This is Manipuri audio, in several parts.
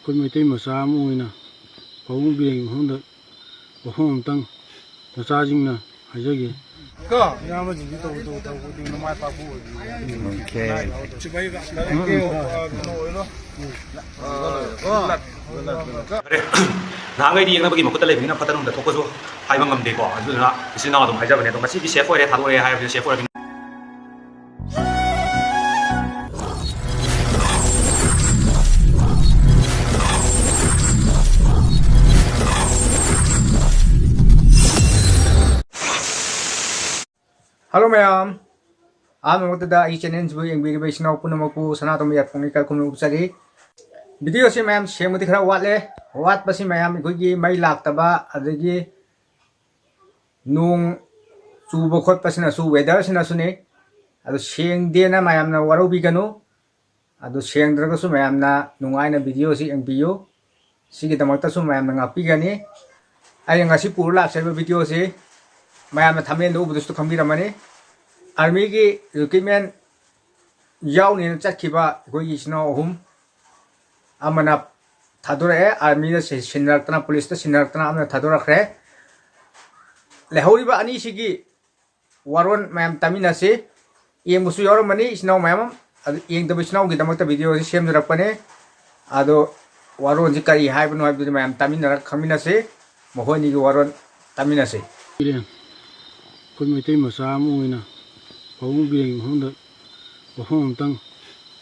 Kun maitai masa mu ina pawung bireng honda wahom tang masa jingna hajage ka yama jingi to ding na mai pa bu okay chibai ga 나가이디 얘기하기 뭐 그때 레벨이나 파다는 데 토코서 하이방 가면 되고 아주나 지나가도 하자버네 또 같이 셰프에 다도에 하여 셰프에 Hello ma'am. I'm Motada each and every young baby is now Punamaku, Sanatomi at Punica Kumupsari. Video si ma'am, share mo tikra what pa si ma'am, ikugi may laktaba, adagi nung subokot pa sinasu, weather sinasuni, ado siyang din na ma'am na waro bigano, ado siyang drago su ma'am na nungay na video si ang bio, sige tamagta su ma'am na nga pigani, ay nga si puro lak sa video si, ma'am na tamen do budus to kambira mani, army ki recruitment yaw ni na chat kiba, ikugi sino hum, amana thadore army na sinartana police ta sinartana amna thadora khre lehori ba ani sigi waron ma'am tamina se yeng musu yor mani snow ma'am yeng da snow gi damakta video se sem drak pane ado waron ji kari hai banu hai ma'am tamina rak khamina se mohoni gi waron tamina se kun maitai masa mu ina pawung bireng honda wahom tang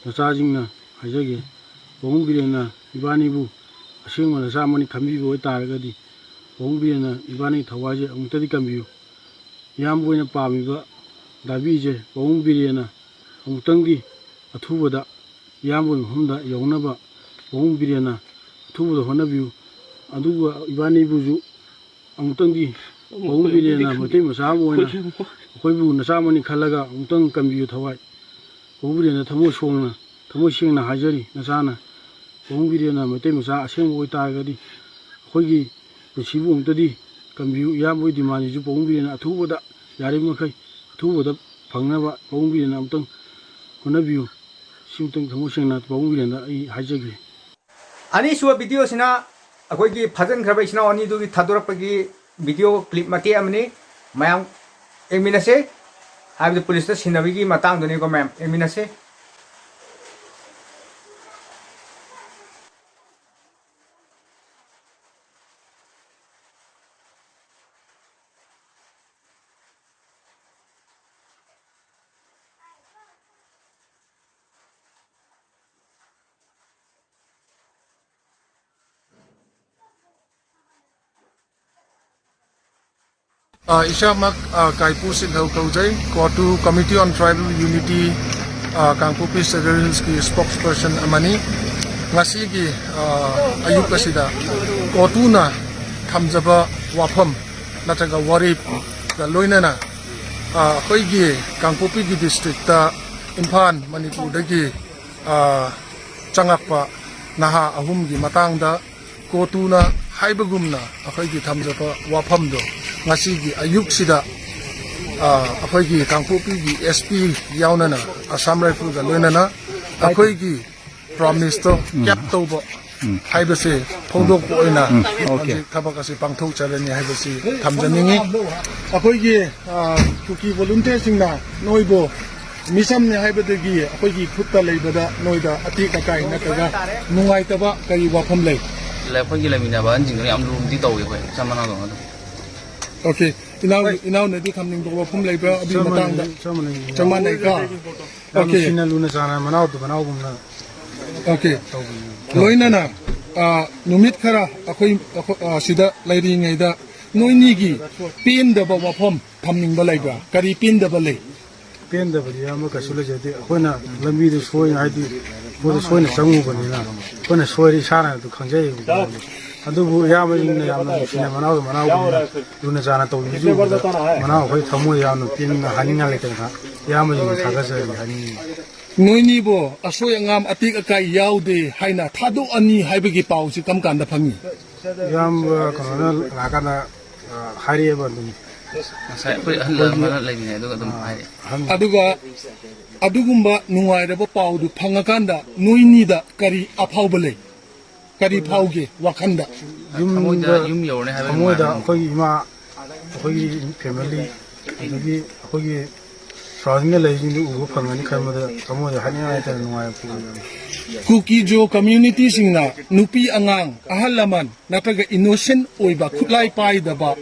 masa jingna hajage pawung birena ibani bu asing mana samani khambi bo taragadi pawung birena ibani thawaje amutadi kambiu yam boina pami ba dabi je pawung birena amutangi athubada yam boin humda yawna ba pawung birena athubada honabiu aduga ibani buju amutangi pawung birena matai masa boina khoibu na samani khalaga amutang kambiu thawai pawung birena thamo songna thamo singna hajari nasana pawung birena matai masa asing boi taragadi khoigi pusibu umtadi kambiu yam boi dimani ju pawung birena athubada yari makai athubada phangnaba pawung birena amtang honabiu simtang thamo singna pawung birena ai hajage ani suwa video sina akoigi phajan khrabai sina ani du thadorakpagi video clip mate amni mayam eminase habi police ta sinabigi matang doni ko ma'am eminase Ishamak Kaipu Singhau Kaujai, Kotu Committee on Tribal Unity, Kangpupi Cedar Hills ki spokesperson amani, ngasi ki ayuk kasida, Kotu na thamjaba wafam, nataga warip, da loina na, hoigi Kangpupi ki district ta Imphan Manipur dagi changakpa naha ahum ki matang da Kotu na haibagum na hoigi thamjaba wafam do. Ngasi ayuk sida akhoi gi Kangpupi gi SP yaunana Assam Rifle ga loinana akhoi gi promise to cap to bo haibase phongdok ko ina thabak ase pangthok charani haibase thamjaningi akhoi gi kuki volunteer singna noibo misam ne haibadagi akhoi gi khutta leibada noida ati kakai nakaga nungai taba kai wafam lei le phoi gi lemina ba jing am rum ti taw ye samana do Okay, inaw na di kamning do pum labor abi matang da chaman nei ka okay sinaluna sana manaw to banaw gumna okay loina na numit khara akhoi sida lairi ngai da noini gi pin da ba wafam thamning ba laiba kari pin da ba lei pen da bari ama ka sula jade akhona lambi de soi haidi bo soi na changu bani na kona soi sana to khangjai adubu yama inna yama sina manaw luna jana to ju manaw khoi thamo yama pin haninga le ka yama yin thaga sa hani noini bo asoy ngam atik akai yaude haina thado ani haibagi pau si kam kan da phangi yam kana lakana hari ba dum Saya aku mana lagi nih, itu ketemu hari. aduga adugumba nungairaba paudu phangakanda noinida kari aphawbale kari phawge wakhanda Kamu yum yau nih hari. ꯊꯃꯣꯏꯗ ꯑꯩꯈꯣꯏꯒꯤ ꯏꯃꯥ ꯑꯩꯈꯣꯏꯒꯤ ꯐꯦꯃꯤꯂꯤ ꯑꯗꯒꯤ ꯑꯩꯈꯣꯏꯒꯤ ꯁꯔꯥꯎꯟꯗꯤꯡꯗ ꯂꯩꯔꯤꯁꯤꯡꯗꯨ ꯎꯕ ꯐꯪꯒꯅꯤ ꯈꯟꯕꯗ ꯊꯃꯣꯏꯗ ꯍꯥꯏꯅꯤꯡꯉꯥꯏ ꯂꯩꯇꯅ ꯅꯨꯡꯉꯥꯏꯕ ꯄꯣꯛꯏ Kukijo community singna nupi angang ahal laman nataga innocent oiba khutlai paidaba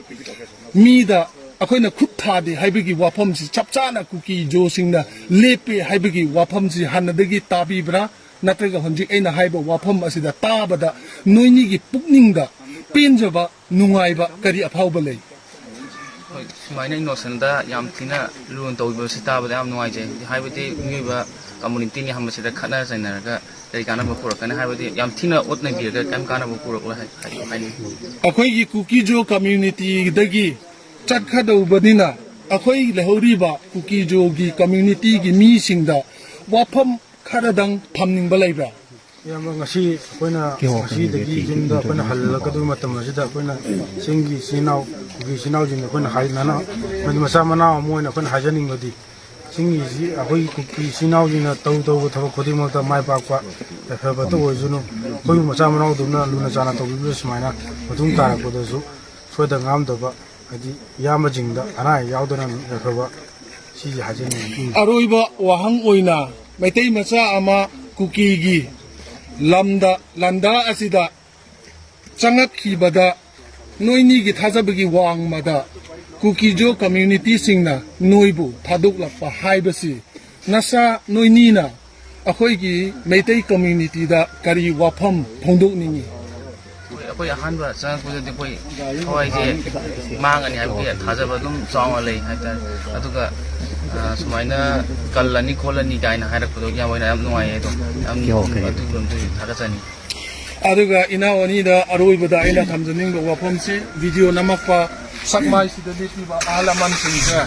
mida akoina khut thade haibigi wafam si chapchana Kukijo singna lepe haibigi wafam si hanadagi tabibra nataga honji aina haiba wafam asida tabada noini gi pukningda penjaba nungaiba kari aphawba lei Sumainya innocent dah, yang tina luan tahu ibu sita pada am nuai je. Hai beti ibu community ni hamba sida khana saya naraga dari kana berpura kana hai beti yang tina ot naik dia kan kana berpura ulah hai ni. akoigi Kukijo community dagi chatkada ubadina akoi lehoriba Kukijo gi community gi mi singda wafam kharadang phamning balaiba ꯌꯥꯝꯕ ꯉꯁꯤ ꯑꯩꯈꯣꯏꯅ ꯉꯁꯤꯗꯒꯤ ꯌꯨꯝꯗ ꯑꯩꯈꯣꯏꯅ ꯍꯜꯂꯛꯀꯗꯕ ꯃꯇꯝ ꯑꯁꯤꯗ ꯑꯩꯈꯣꯏꯅ ꯆꯤꯡꯒꯤ ꯏꯆꯤꯜ ꯏꯅꯥꯎ ꯀꯨꯀꯤ ꯏꯆꯤꯜ ꯏꯅꯥꯎꯁꯤꯡꯗ ꯑꯩꯈꯣꯏꯅ ꯍꯥꯏꯅꯅ ꯃꯆꯥ ꯃꯅꯥꯎ ꯑꯃ ꯑꯣꯏꯅ ꯑꯩꯈꯣꯏꯅ ꯍꯥꯏꯖꯅꯤꯡꯕꯗꯤ ꯆꯤꯡꯒꯤ ꯑꯩꯈꯣꯏꯒꯤ ꯀꯨꯀꯤ ꯏꯆꯤꯜ ꯏꯅꯥꯎꯁꯤꯡꯅ ꯇꯧꯕ ꯊꯕꯛ ꯈꯨꯗꯤꯡꯃꯛꯇ ꯃꯥꯏ ꯄꯥꯛꯄ ꯌꯥꯏꯐꯕꯇ ꯑꯣꯏꯁꯅꯨ ꯑꯩꯈꯣꯏꯒꯤ ꯃꯆꯥ ꯃꯅꯥꯎꯗꯨꯅ ꯂꯨꯅ ꯆꯥꯟꯅ ꯇꯧꯕꯤꯕ ꯁꯨꯃꯥꯏꯅ ꯃꯇꯨꯡ ꯇꯥꯔꯛꯄꯗꯁꯨ ꯁꯣꯏꯗ ꯉꯥꯝꯗꯕ ꯍꯥꯏꯗꯤ ꯏꯌꯥꯝꯕꯁꯤꯡꯗ ꯑꯅꯥ ꯑꯌꯦꯛ ꯌꯥꯎꯗꯅ ꯌꯥꯏꯐꯕ ꯁꯤꯁꯦ ꯍꯥꯏꯖꯅꯤꯡꯉꯤ aroiba wahang oina maitai macha ama Kukigi lamda landa asida changak khibada noini gi thajabagi wangmada Kukijo community singna noibu thaduk lakpa haibasi nasa noini na akhoi gi maitai community da kari wafam phongdok ningi Aku ahan bah, saya aku jadi aku kau je mang ani hai beti thaja badum song alai hai ta. Atu ka sumainya kalani kolani kain hai rak kodok yang mana am nuai itu. Am atu belum tu thaga sani. aduga ina oni da aroiba da ina thamjaning ba wafam si video namakpa sakmai sida lepiba alaman singja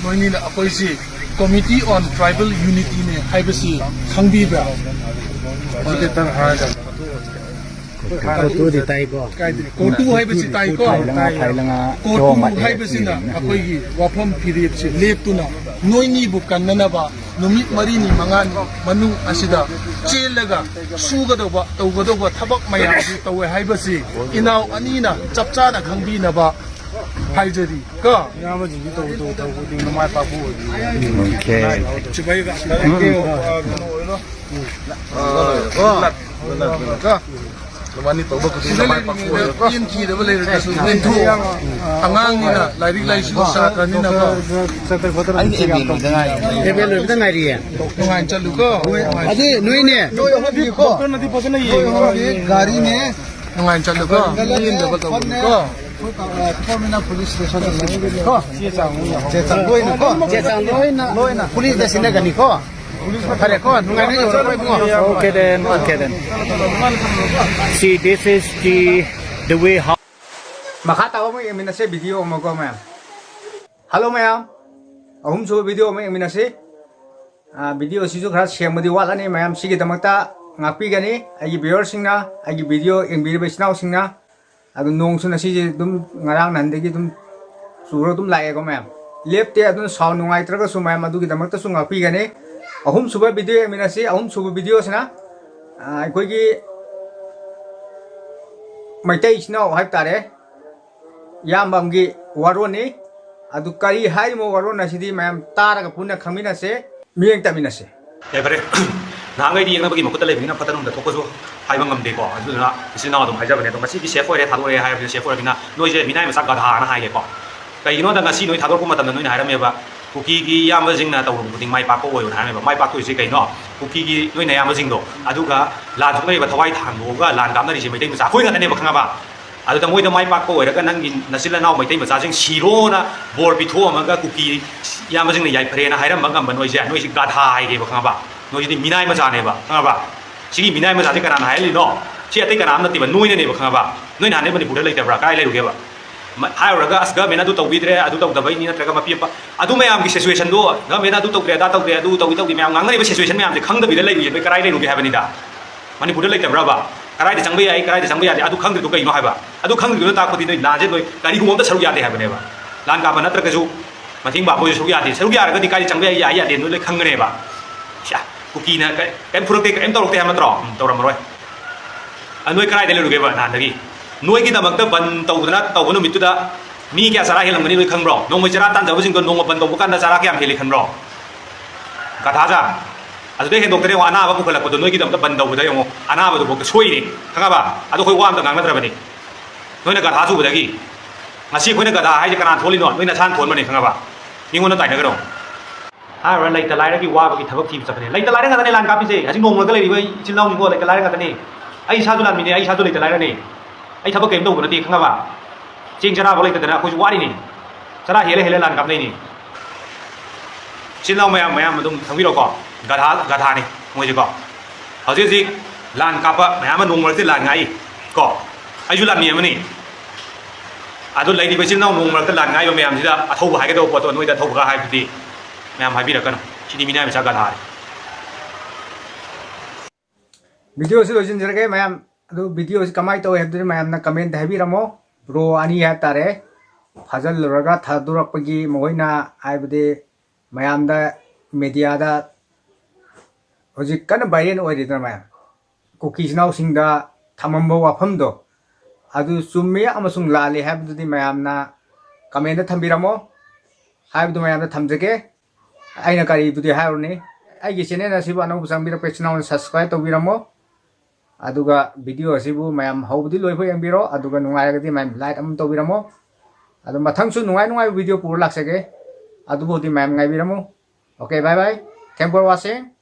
noini na akoi si committee on tribal unity ne haibasi khangbiba ꯈꯤꯇꯪ ꯍꯥꯏꯔꯒ Kotu di tai ko. kotu haibasi tai ko kotu haibasina akoi wafam pirip si leptuna noini bu kannanaba numit marini mangani manung asida chelaga sugadoba tawgadoba thabak mayam di tawe haibasi inaw anina chapchana khangbinaba haijari ka ꯏꯌꯥꯝꯕꯁꯤꯡꯁꯤ ꯇꯧꯕ ꯈꯨꯗꯤꯡꯃꯛ ꯃꯥꯏ ꯄꯥꯛꯄ ꯑꯣꯏꯕꯤ Okay. chibaiga Lumani tauba ko din naman pagkuha. yin kidaba leiragasu ninthu angangnina lairik laisu sakanina ba ꯆꯠꯇꯅ ꯈꯣꯠꯇꯅ Ai ni ebi ni dengar. Ebe lo bida ngari ya. nungain chalu ko Adi nui ne. ꯗꯣꯛꯇꯔꯅꯗꯤ ꯐꯖꯅ ꯌꯦꯡꯉꯤ gari ne nungain chalu ko yin daba tawu ko Je chang loi na. Police da sina gani ko. Kare ko nungai ne yo ko bungo. Okay then. See, this is the way how. Makha tawa mo yung minase video mo ko ma'am. Hello ma'am. Ahum so video mo yung minase. Video si jo khara share mo di wala ni ma'am sige damakta ngakpi gani agi viewer singna agi video yung video bisnaw singna adu nong su na si dum ngarang nandegi dum suro dum lae ko ma'am. Left te adu sound nungai traga su ma'am adu gi damakta su ngakpi gani ahum suba video yung minase ahum suba video sina koi gi maitai sinaw haip tare yambamgi waroni adu kari hai mo warona sidi mayam taraga punna khamina se miyeng tamina se ꯌꯥꯏꯐꯔꯦ ꯅꯍꯥꯟꯈꯩꯗꯤ ꯌꯦꯡꯅꯕꯒꯤ ꯃꯈꯨꯠꯇ ꯂꯩꯕꯅꯤꯅ ꯐꯠꯇꯅꯨꯡꯗ ꯊꯣꯛꯄꯁꯨ ꯍꯥꯏꯕ ꯉꯝꯗꯦꯀꯣ ꯑꯗꯨꯗꯨꯅ ꯏꯆꯤꯜ ꯏꯅꯥꯎ ꯑꯗꯨꯝ ꯍꯥꯏꯖꯕꯅꯦ ꯑꯗꯣ ꯉꯁꯤꯗꯤ ꯁꯦꯐ ꯑꯣꯏꯔꯦ ꯊꯥꯗꯣꯔꯛꯑꯦ ꯍꯥꯏꯕꯁꯦ ꯁꯦꯐ ꯑꯣꯏꯔꯕꯅꯤ나 ꯅꯣꯏꯁꯦ ꯃꯤꯅꯥꯏ ꯃꯆꯥ ꯒꯙꯥꯅ ꯍꯥꯏꯒꯦꯀꯣ ꯀꯩꯒꯤꯅꯣꯗ ꯉꯁꯤ ꯅꯣꯏ ꯊꯥꯗꯣꯔꯛꯄ ꯃꯇꯝꯗ ꯅꯣꯏꯅ ꯍꯥꯏꯔꯝꯃꯦꯕ ꯀꯨꯀꯤꯒꯤ ꯏꯌꯥꯝꯕꯁꯤꯡꯅ ꯇꯧꯔꯨꯕ ꯈꯨꯗꯤꯡ ꯃꯥꯏ ꯄꯥꯛꯄ ꯑꯣꯏꯌꯣꯅ ꯍꯥꯏꯔꯝꯃꯦꯕ ꯃꯥꯏ ꯄꯥꯛꯇꯣꯏꯁꯦ ꯀꯩꯅꯣ ꯀꯨꯀꯤꯒꯤ ꯅꯣꯏꯅ ꯏꯌꯥꯝꯕꯁꯤꯡꯗꯣ ꯑꯗꯨꯒ ꯂꯥꯟ ꯊꯣꯛꯅꯔꯤꯕ ꯊꯋꯥꯏ ꯊꯥꯡꯗꯣꯛꯑꯒ ꯂꯥꯟ ꯀꯥꯞꯅꯔꯤꯁꯦ ꯃꯩꯇꯩ ꯃꯆꯥ ꯑꯩꯈꯣꯏ ꯉꯥꯛꯇꯅꯦꯕ ꯈꯪꯉꯕ ꯑꯗꯨꯗ ꯃꯣꯏꯗ ꯃꯥꯏ ꯄꯥꯛꯄ ꯑꯣꯏꯔꯒ ꯅꯪꯒꯤ ꯅꯆꯤꯜ ꯏꯅꯥꯎ ꯃꯩꯇꯩ ꯃꯆꯥꯁꯤꯡ ꯁꯤꯔꯣꯅ ꯕꯣꯔ ꯄꯤꯊꯣꯛꯑꯝꯃꯒ ꯀꯨꯀꯤ ꯏꯌꯥꯝꯕꯁꯤꯡꯅ ꯌꯥꯏꯐꯔꯦꯅ ꯍꯥꯏꯔꯝꯕ ꯉꯝꯕ ꯅꯣꯏꯁꯦ ꯅꯣꯏꯁꯤ ꯒꯙꯥ ꯍꯥꯏꯒꯦꯕ ꯈꯪꯉꯕ ꯅꯣꯏꯁꯤꯗꯤ ꯃꯤꯅꯥꯏ ꯃꯆꯥꯅꯦꯕ ꯈꯪꯉꯕ ꯁꯤꯒꯤ ꯃꯤꯅꯥꯏ ꯃꯆꯥꯁꯦ ꯀꯅꯥꯅ ꯍꯥꯏꯍꯜꯂꯤꯅꯣ ꯁꯤ ꯑꯇꯩ ꯀꯅꯥꯝ ꯅꯠꯇꯦꯕ ꯅꯣꯏꯅꯅꯦꯕ ꯈꯪꯉꯕ ꯅꯣꯏ ꯅꯍꯥꯟꯗꯩ ꯃꯅꯤꯄꯨꯔꯗ ꯂꯩꯇꯕ꯭ꯔꯥ ꯀꯥꯏ ꯂꯩꯔꯨꯒꯦꯕ ꯍꯥꯏꯔꯨꯔꯒ ꯑꯁ ꯒꯃꯦꯟ ꯑꯗꯨ ꯇꯧꯕꯤꯗ꯭ꯔꯦ ꯑꯗꯨ ꯇꯧꯗꯕꯩꯅꯤ ꯅꯠꯇ꯭ꯔꯒ ꯃꯄꯤ ꯑꯗꯨ ꯃꯌꯥꯝꯒꯤ ꯁꯤꯆꯨꯋꯦꯁꯟꯗꯣ ꯒꯃꯦꯟ ꯑꯗꯨ ꯇꯧꯗ꯭ꯔꯦ ꯑꯗꯥ ꯇꯧꯗ꯭ꯔꯦ ꯑꯗꯨ ꯇꯧꯗꯦ ꯃꯌꯥꯝ ꯉꯥꯡꯅꯔꯤꯕ ꯁꯤꯆꯨꯋꯦꯁꯟ ꯃꯌꯥꯝꯁꯦ ꯈꯪꯗꯕꯤꯗ ꯂꯩꯔꯨꯏ ꯅꯣꯏ ꯀꯔꯥꯏ ꯂꯩꯔꯨꯒꯦ ꯍꯥꯏꯕꯅꯤꯗ ꯃꯅꯤꯄꯨꯔꯗ ꯂꯩꯇꯕ꯭ꯔꯕ ꯀꯔꯥꯏꯗ ꯆꯪꯕ ꯌꯥꯏ ꯀꯔꯥꯏꯗ ꯆꯪꯕ ꯌꯥꯗꯦ ꯑꯗꯨ ꯈꯪꯗ꯭ꯔꯤꯗꯣ ꯀꯩꯅꯣ ꯍꯥꯏꯕ ꯑꯗꯨ ꯈꯪꯗ꯭ꯔꯤꯗꯨꯅ ꯇꯥꯛꯄꯗꯤ ꯅꯣꯏ ꯂꯥꯟꯁꯦ ꯅꯣꯏ ꯀꯔꯤꯒꯨꯝꯕ ꯑꯝꯇ ꯁꯔꯨꯛ ꯌꯥꯗꯦ ꯍꯥꯏꯕꯅꯦꯕ ꯂꯥꯟ ꯀꯥꯞꯄ ꯅꯠꯇ꯭ꯔꯒꯁꯨ ꯃꯇꯦꯡ ꯄꯥꯡꯕꯁꯨ ꯁꯔꯨꯛ ꯌꯥꯗꯦ ꯁꯔꯨꯛ ꯌꯥꯔꯒꯗꯤ ꯀꯥꯏꯗ ꯆꯪꯕ ꯌꯥꯏ ꯌꯥꯗꯦ ꯅꯣꯏ ꯂꯣꯏ ꯈꯪꯒꯅꯦꯕ ꯀꯨꯀꯤꯅ ꯀꯩꯝ ꯐꯨꯔꯛꯇꯦ ꯀꯩꯝ ꯇꯧꯔꯛꯇꯦ ꯍꯥꯏꯕ ꯅꯠꯇ꯭ꯔꯣ ꯇꯧꯔꯝꯃꯔꯣꯏ ꯅꯣꯏ ꯀꯗꯥꯏꯗ ꯂꯩꯔꯨꯒꯦꯕ ꯅꯍꯥꯟꯗꯒꯤ ꯅꯣꯏꯒꯤꯗꯃꯛꯇ ꯕꯟ ꯇꯧꯗꯅ ꯇꯧꯕ ꯅꯨꯃꯤꯠꯇꯨꯗ mi kaya sarah hilang meni khang bro nong mai chara tan jabu sing ko nong ban dong bukan da chara kyam heli khan bro katha ja adu de hen doctor wa ana ba ko khala ko do noi ki dam ta ban dong da yong ana ba do ko soi ni khanga ba adu khoi wa am ta ngang na tra ba ni noi na katha su ba da gi ngasi khoi na katha hai je kana tholi no noi na chan thon ma ni khanga ba ni ngon na tai na ga dong ha ra lai ta lai ra ki wa ba ki thabak thim sa ba ni lai ta lai ra ga ne lan ka pi se ha jing nong ma ga lai bai chin long ni ko lai ta lai ra ga ta ni ai sa du lan mi ni ai sa du lai ta lai ra ni ai thabak kem dong ba ni khanga ba Cing cara boleh kita nak kujuari ni, cara hele lan kap ni. Cina mayam madum thangwi lo ko, gadha ni, mui je ko. Hausi si lan kap mayam nong merti lan ngai ko, ayu lan ni mana ni. Adu lagi di cina nong merti lan ngai mayam sida atau bahaya kita buat noi dah tahu bahaya putih, mayam happy rakan. Cini mina macam gadha. Video si losin jere mayam, adu video si kamai tahu hebdul mayam na comment happy ramo. Bro ani ya tare fazal raga thadurak pagi moina aibde mayam da media da hojik kan bayen oi da mayam cookies now sing da thamambo wafam do adu summi amasung lali habdu di mayam na comment da thambiramo habdu mayam da thamjege aina kari budi haurni ai gi channel asiba no busambira page now subscribe to biramo aduga video asibu mayam hobudi loibo yangbiro aduga nungai mayam like am to biramo adu mathang su nungai video pur laksage adu bodi mayam ngai biramo okay bye bye thank for watching